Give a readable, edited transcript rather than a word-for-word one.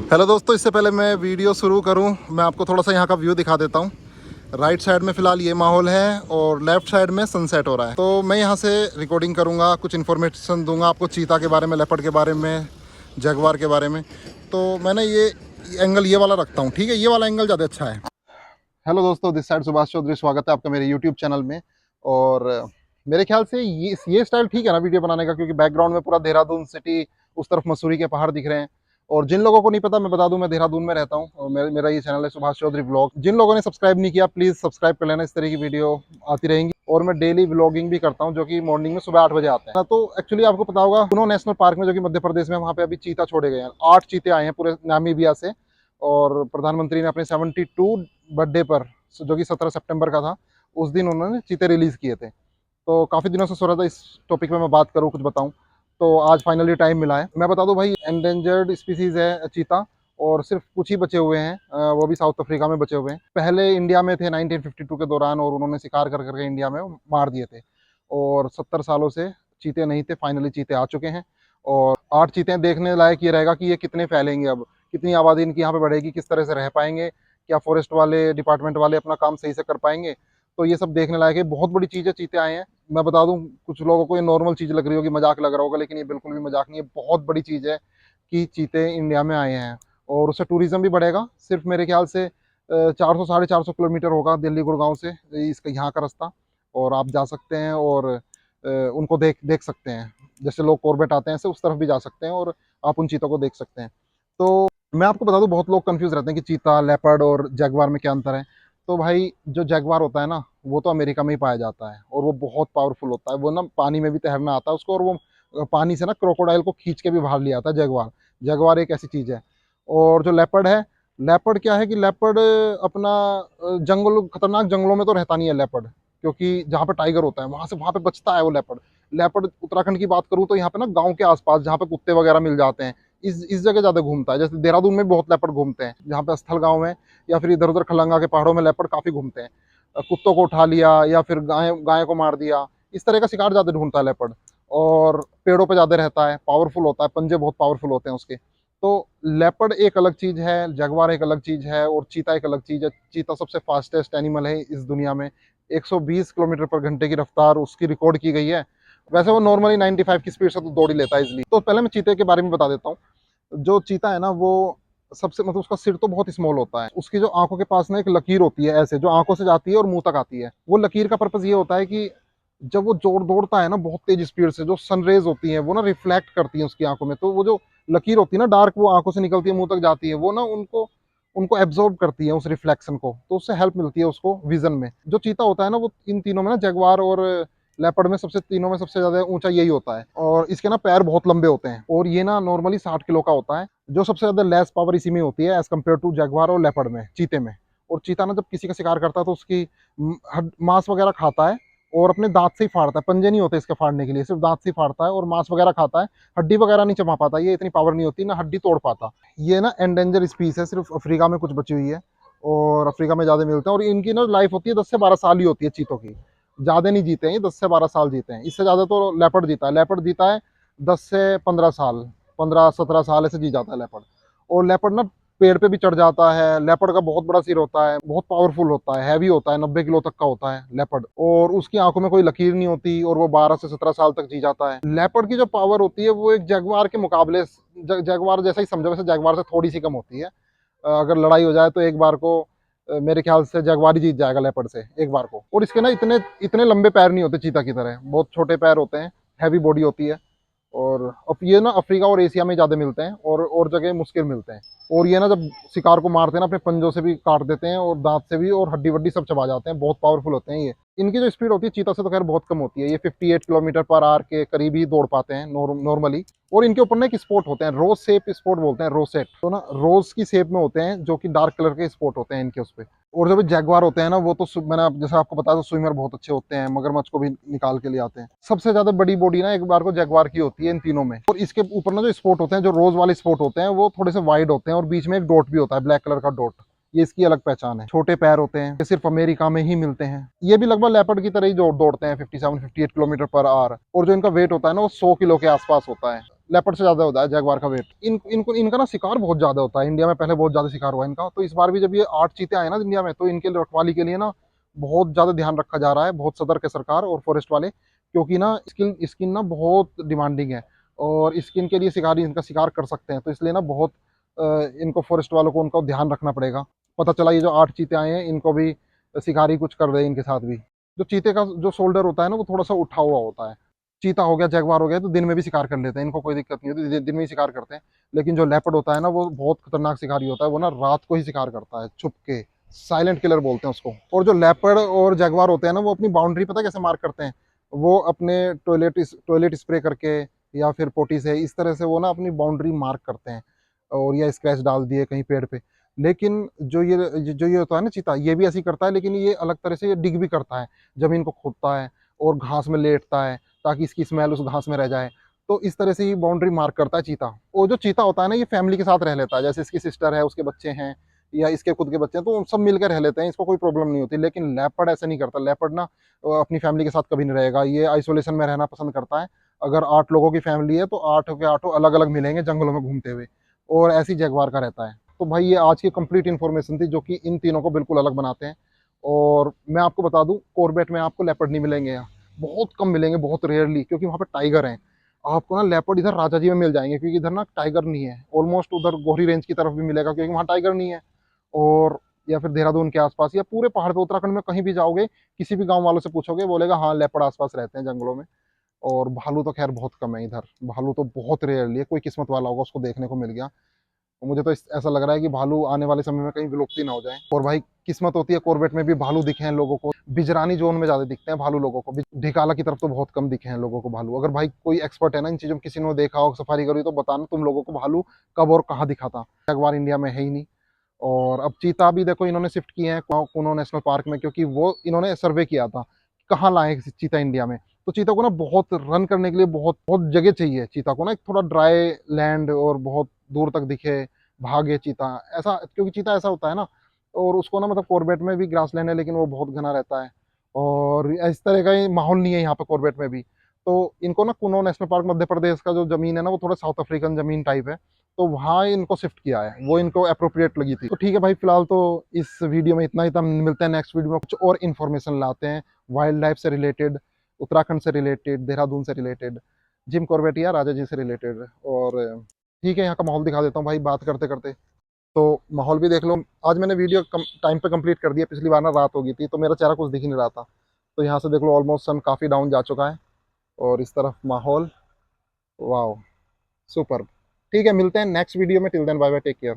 Hello दोस्तों, इससे पहले मैं वीडियो शुरू करूं मैं आपको थोड़ा सा यहाँ का व्यू दिखा देता हूँ। राइट साइड में फ़िलहाल ये माहौल है और लेफ़्ट साइड में सनसेट हो रहा है। तो मैं यहाँ से रिकॉर्डिंग करूँगा, कुछ इन्फॉर्मेशन दूंगा आपको चीता के बारे में, लेपर्ड के बारे में, जगुआर के बारे में। तो मैंने ये एंगल ये वाला रखता हूँ, ठीक है, ये वाला एंगल ज़्यादा अच्छा है। हेलो दोस्तों, दिस साइड सुभाष चौधरी, स्वागत है आपका मेरे यूट्यूब चैनल में। और मेरे ख्याल से ये स्टाइल ठीक है ना वीडियो बनाने का, क्योंकि बैकग्राउंड में पूरा देहरादून सिटी, उस तरफ मसूरी के पहाड़ दिख रहे हैं। और जिन लोगों को नहीं पता, मैं बता दूं, मैं देहरादून में रहता हूं और मेरा ये चैनल है सुभाष चौधरी व्लॉग। जिन लोगों ने सब्सक्राइब नहीं किया, प्लीज़ सब्सक्राइब कर लेना, इस तरह की वीडियो आती रहेंगी। और मैं डेली व्लॉगिंग भी करता हूँ, जो कि मॉर्निंग में सुबह 8 बजे आते हैं। तो एक्चुअली आपको पता होगा, कुनो नेशनल पार्क में, जो कि मध्य प्रदेश में, वहाँ पे अभी चीता छोड़े गए हैं। 8 चीते आए हैं पूरे नामीबिया से। और प्रधानमंत्री ने अपने 72 बर्थडे पर, जो कि 17 सितंबर का था, उस दिन उन्होंने चीते रिलीज़ किए थे। तो काफ़ी दिनों से सोच रहा था इस टॉपिक में मैं बात करूँ, कुछ बताऊँ। तो आज फाइनली टाइम मिला है। मैं बता दूं भाई, एंडेंजर्ड स्पीसीज़ है चीता, और सिर्फ कुछ ही बचे हुए हैं, वो भी साउथ अफ्रीका में बचे हुए हैं। पहले इंडिया में थे 1952 के दौरान, और उन्होंने शिकार कर करके इंडिया में मार दिए थे। और 70 सालों से चीते नहीं थे, फाइनली चीते आ चुके हैं। और 8 चीते देखने लायक ये रहेगा कि ये कितने फैलेंगे, अब कितनी आबादी इनकी यहाँ पे बढ़ेगी, किस तरह से रह पाएंगे, क्या फॉरेस्ट वाले डिपार्टमेंट वाले अपना काम सही से कर पाएंगे। तो ये सब देखने लायक है। बहुत बड़ी चीज़ है, चीते आए हैं। मैं बता दूं, कुछ लोगों को ये नॉर्मल चीज़ लग रही होगी, मजाक लग रहा होगा, लेकिन ये बिल्कुल भी मजाक नहीं है। बहुत बड़ी चीज़ है कि चीते इंडिया में आए हैं। और उससे टूरिज्म भी बढ़ेगा। सिर्फ मेरे ख्याल से 400 साढ़े 400 किलोमीटर होगा दिल्ली गुड़गांव से इसका यहाँ का रास्ता। और आप जा सकते हैं और उनको देख देख सकते हैं। जैसे लोग कॉर्बेट आते हैं ऐसे उस तरफ भी जा सकते हैं, और आप उन चीतों को देख सकते हैं। तो मैं आपको बता दूं, बहुत लोग कंफ्यूज रहते हैं कि चीता, लेपर्ड और जगुआर में क्या अंतर है। तो भाई, जो जगुआर होता है ना, वो तो अमेरिका में ही पाया जाता है, और वो बहुत पावरफुल होता है। वो ना पानी में भी तैरना आता है उसको, और वो पानी से ना क्रोकोडाइल को खींच के भी बाहर ले आता है। जगुआर जगुआर एक ऐसी चीज़ है। और जो लेपर्ड है, लेपर्ड क्या है कि लेपर्ड अपना जंगल, खतरनाक जंगलों में तो रहता नहीं है लेपर्ड, क्योंकि जहाँ पे टाइगर होता है वहाँ पे बचता है वो लेपर्ड। लेपर्ड उत्तराखंड की बात करूँ तो यहाँ पे ना गाँव के आसपास, जहाँ पे कुत्ते वगैरह मिल जाते हैं, इस जगह ज़्यादा घूमता है। जैसे देहरादून में बहुत लेपर्ड घूमते हैं, जहाँ पे स्थल गाँव में, या फिर इधर उधर खलंगा के पहाड़ों में लेपर्ड काफ़ी घूमते हैं। कुत्तों को उठा लिया, या फिर गाय गाय को मार दिया, इस तरह का शिकार ज़्यादा ढूंढता है लेपर्ड। और पेड़ों पे ज़्यादा रहता है, पावरफुल होता है, पंजे बहुत पावरफुल होते हैं उसके। तो लेपर्ड एक अलग चीज़ है, जगुआर एक अलग चीज़ है, और चीता एक अलग चीज़ है। चीता सबसे फास्टेस्ट एनिमल है इस दुनिया में। 120 किलोमीटर पर घंटे की रफ्तार उसकी रिकॉर्ड की गई है। वैसे वो नॉर्मली 95 की स्पीड से तो दौड़ ही लेता है इजली। तो पहले मैं चीते के बारे में बता देता हूँ। जो चीता है ना, वो सबसे, मतलब उसका सिर तो बहुत स्मॉल होता है। उसकी जो आंखों के पास ना एक लकीर होती है, ऐसे जो आंखों से जाती है और मुंह तक आती है। वो लकीर का पर्पज ये होता है कि जब वो जोर दौड़ता है ना बहुत तेज स्पीड से, जो सनरेज होती हैं वो ना रिफ्लेक्ट करती हैं उसकी आंखों में। तो वो जो लकीर होती है ना डार्क, वो आंखों से निकलती है, मुंह तक जाती है, वो ना उनको उनको एब्जॉर्ब करती है उस रिफ्लेक्शन को। तो उससे हेल्प मिलती है उसको विजन में। जो चीता होता है ना, वो इन तीनों में ना, जगुआर और लेपर्ड में, सबसे तीनों में सबसे ज्यादा ऊंचा यही होता है। और इसके ना पैर बहुत लंबे होते हैं, और ये ना नॉर्मली 60 किलो का होता है। जो सबसे ज्यादा लेस पावर इसी में होती है एज कम्पेयर टू जगुआर और लेपर्ड में, चीते में। और चीता ना जब किसी का शिकार करता है तो उसकी मांस वगैरह खाता है, और अपने दांत से ही फाड़ता है। पंजे नहीं होते इसके फाड़ने के लिए, सिर्फ दांत से ही फाड़ता है, और मांस वगैरह खाता है। हड्डी वगैरह नहीं चबा पाता, ये इतनी पावर नहीं होती ना, हड्डी तोड़ पाता। ये ना एंडेंजर स्पीस है, सिर्फ अफ्रीका में कुछ बची हुई है, और अफ्रीका में ज्यादा मिलते हैं। और इनकी ना लाइफ होती है 10 से 12 साल ही होती है चीतों की। ज्यादा नहीं जीते हैं ये, 10 से 12 साल जीते हैं। इससे ज्यादा तो लेपर्ड जीता है। लेपर्ड जीता है 10 से 15 साल, 15-17 साल ऐसे जी जाता है लेपर्ड। और लेपर्ड ना पेड़ पे भी चढ़ जाता है। लेपर्ड का बहुत बड़ा सिर होता है, बहुत पावरफुल होता है, हैवी होता है, 90 किलो तक का होता है लेपर्ड। और उसकी आंखों में कोई लकीर नहीं होती, और वो 12 से 17 साल तक जी जाता है। लेपर्ड की जो पावर होती है, वो एक जगुआर के मुकाबले, जगुआर जैसा ही समझो, वैसे जगुआर से थोड़ी सी कम होती है। अगर लड़ाई हो जाए तो एक बार को मेरे ख्याल से जगुआर ही जीत जाएगा लेपर्ड से एक बार को। और इसके ना इतने इतने लंबे पैर नहीं होते चीता की तरह, बहुत छोटे पैर होते हैं, हैवी बॉडी होती है। और अब ये ना अफ्रीका और एशिया में ज़्यादा मिलते हैं, और जगह मुश्किल मिलते हैं। और ये ना जब शिकार को मारते हैं ना, अपने पंजों से भी काट देते हैं, और दांत से भी, और हड्डी वड्डी सब चबा जाते हैं। बहुत पावरफुल होते हैं ये। इनकी जो स्पीड होती है चीता से तो खैर बहुत कम होती है। ये 58 किलोमीटर पर आवर के करीब ही दौड़ पाते हैं नॉर्मली। और इनके ऊपर ना एक स्पॉट होते हैं, रोज शेप स्पॉट बोलते हैं, रोसेट। तो ना रोज की शेप में होते हैं, जो कि डार्क कलर के स्पॉट होते हैं इनके उस पे। और जब जगुआर होते हैं ना, वो तो मैंने जैसे आपको बताया, तो स्विमर बहुत अच्छे होते हैं, मगरमच्छ को भी निकाल के ले आते हैं। सबसे ज्यादा बड़ी बॉडी ना एक बार को जगुआर की होती है इन तीनों में। और इसके ऊपर ना जो स्पॉट होते हैं, जो रोज वाले स्पॉट होते हैं, वो थोड़े से वाइड होते हैं, और बीच में एक डॉट भी होता है, ब्लैक कलर का डॉट। ये इसकी अलग पहचान है। छोटे पैर होते हैं, ये सिर्फ अमेरिका में ही मिलते हैं। ये भी लगभग लेपर्ड की तरह ही दौड़ते हैं, 57-58 किलोमीटर पर आवर। और जो इनका वेट होता है ना, वो 100 किलो के आसपास होता है। लेपर्ड से ज़्यादा होता है जैगवार का वेट। इनका ना शिकार बहुत ज़्यादा होता है इंडिया में, पहले बहुत ज़्यादा शिकार हुआ इनका। तो इस बार भी जब ये 8 चीते आए ना इंडिया में, तो इनके रखवाली के लिए ना बहुत ज़्यादा ध्यान रखा जा रहा है, बहुत सतर्क है सरकार और फॉरेस्ट वाले, क्योंकि ना स्किन ना बहुत डिमांडिंग है और स्किन के लिए शिकारी इनका शिकार कर सकते हैं। तो इसलिए ना बहुत इनको फॉरेस्ट वालों को उनका ध्यान रखना पड़ेगा। पता चला ये जो 8 चीते आए हैं इनको भी शिकारी कुछ कर रहे हैं इनके साथ भी। जो चीते का जो शोल्डर होता है ना वो थोड़ा सा उठा हुआ होता है। चीता हो गया, जगुआर हो गया, तो दिन में भी शिकार कर लेते हैं, इनको कोई दिक्कत नहीं होती, दिन में ही शिकार करते हैं। लेकिन जो लेपर्ड होता है ना वो बहुत खतरनाक शिकारी होता है, वो ना रात को ही शिकार करता है छुप के, साइलेंट किलर बोलते हैं उसको। और जो लेपर्ड और जगुआर होते हैं ना वो अपनी बाउंड्री पता कैसे मार्क करते हैं, वो अपने टॉयलेट स्प्रे करके या फिर पोटी से, इस तरह से वो ना अपनी बाउंड्री मार्क करते हैं, और या स्क्रैच डाल दिए कहीं पेड़ पे। लेकिन जो ये होता है ना चीता, ये भी ऐसे ही करता है, लेकिन ये अलग तरह से ये डिग भी करता है, जमीन को खोदता है और घास में लेटता है ताकि इसकी स्मेल उस घास में रह जाए। तो इस तरह से ही बाउंड्री मार्क करता है चीता। और जो चीता होता है ना ये फैमिली के साथ रह लेता है, जैसे इसकी सिस्टर है, उसके बच्चे हैं या इसके खुद के बच्चे हैं, तो उन सब मिलकर रह लेते हैं, इसको कोई प्रॉब्लम नहीं होती। लेकिन लेपर्ड ऐसे नहीं करता, लेपर्ड ना अपनी फैमिली के साथ कभी नहीं रहेगा, ये आइसोलेशन में रहना पसंद करता है। अगर 8 लोगों की फैमिली है तो 8 के 8 अलग अलग मिलेंगे जंगलों में घूमते हुए, और ऐसी जगवार का रहता है। तो भाई ये आज की कंप्लीट इन्फॉर्मेशन थी जो कि इन तीनों को बिल्कुल अलग बनाते हैं। और मैं आपको बता दूं कॉर्बेट में आपको लेपर्ड नहीं मिलेंगे, यहाँ बहुत कम मिलेंगे, बहुत रेयरली, क्योंकि वहाँ पे टाइगर हैं। आपको ना लेपर्ड इधर राजा जी में मिल जाएंगे, क्योंकि इधर ना टाइगर नहीं है। ऑलमोस्ट उधर गोरी रेंज की तरफ भी मिलेगा, क्योंकि वहाँ टाइगर नहीं है। और या फिर देहरादून के आसपास या पूरे पहाड़ पे उत्तराखंड में कहीं भी जाओगे, किसी भी गांव वालों से पूछोगे, बोलेगा हाँ लेपर्ड आसपास रहते हैं जंगलों में। और भालू तो खैर बहुत कम है इधर, भालू तो बहुत रेयरली है, कोई किस्मत वाला होगा उसको देखने को मिल गया। तो मुझे तो ऐसा लग रहा है कि भालू आने वाले समय में कहीं विलुप्ति ना हो जाए। और भाई किस्मत होती है कॉर्बेट में भी भालू दिखे हैं लोगों को, बिजरानी जोन में ज्यादा दिखते हैं भालू लोगों को, ढिकाला की तरफ तो बहुत कम दिखे हैं लोगों को भालू। अगर भाई कोई एक्सपर्ट है ना इन चीजों में, किसी ने देखा हो सफारी करी, तो बताना तुम लोगों को भालू कब और कहाँ दिखा था। जगवार इंडिया में है ही नहीं। और अब चीता भी देखो इन्होंने शिफ्ट किए हैं कुनो नेशनल पार्क में, क्योंकि वो इन्होंने सर्वे किया था कहाँ लाए चीता इंडिया में। तो चीता को ना बहुत रन करने के लिए बहुत बहुत जगह चाहिए चीता को ना, एक थोड़ा ड्राई लैंड और बहुत दूर तक दिखे, भागे चीता ऐसा, क्योंकि चीता ऐसा होता है ना। और उसको ना मतलब कॉर्बेट में भी ग्रास लैंड है, लेकिन वो बहुत घना रहता है और इस तरह का ही माहौल नहीं है यहाँ पे कॉर्बेट में भी। तो इनको ना कुनो नेशनल पार्क मध्य प्रदेश का जो जमीन है ना वो थोड़ा साउथ अफ्रीकन जमीन टाइप है, तो वहाँ इनको शिफ्ट किया है, वो इनको अप्रोप्रिएट लगी थी। तो ठीक है भाई, फिलहाल तो इस वीडियो में इतना ही था। मिलते हैं नेक्स्ट वीडियो में, कुछ और इन्फॉर्मेशन लाते हैं वाइल्ड लाइफ से रिलेटेड, उत्तराखंड से रिलेटेड, देहरादून से रिलेटेड, जिम कॉर्बेट या राजा जी से रिलेटेड। और ठीक है, यहाँ का माहौल दिखा देता हूँ भाई बात करते करते। तो माहौल भी देख लो। आज मैंने वीडियो टाइम पे कंप्लीट कर दिया, पिछली बार ना रात हो गई थी तो मेरा चेहरा कुछ दिख ही नहीं रहा था। तो यहाँ से देख लो ऑलमोस्ट सन काफ़ी डाउन जा चुका है, और इस तरफ माहौल, वाह सुपर। ठीक है, मिलते हैं नेक्स्ट वीडियो में। Till then bye bye, take care.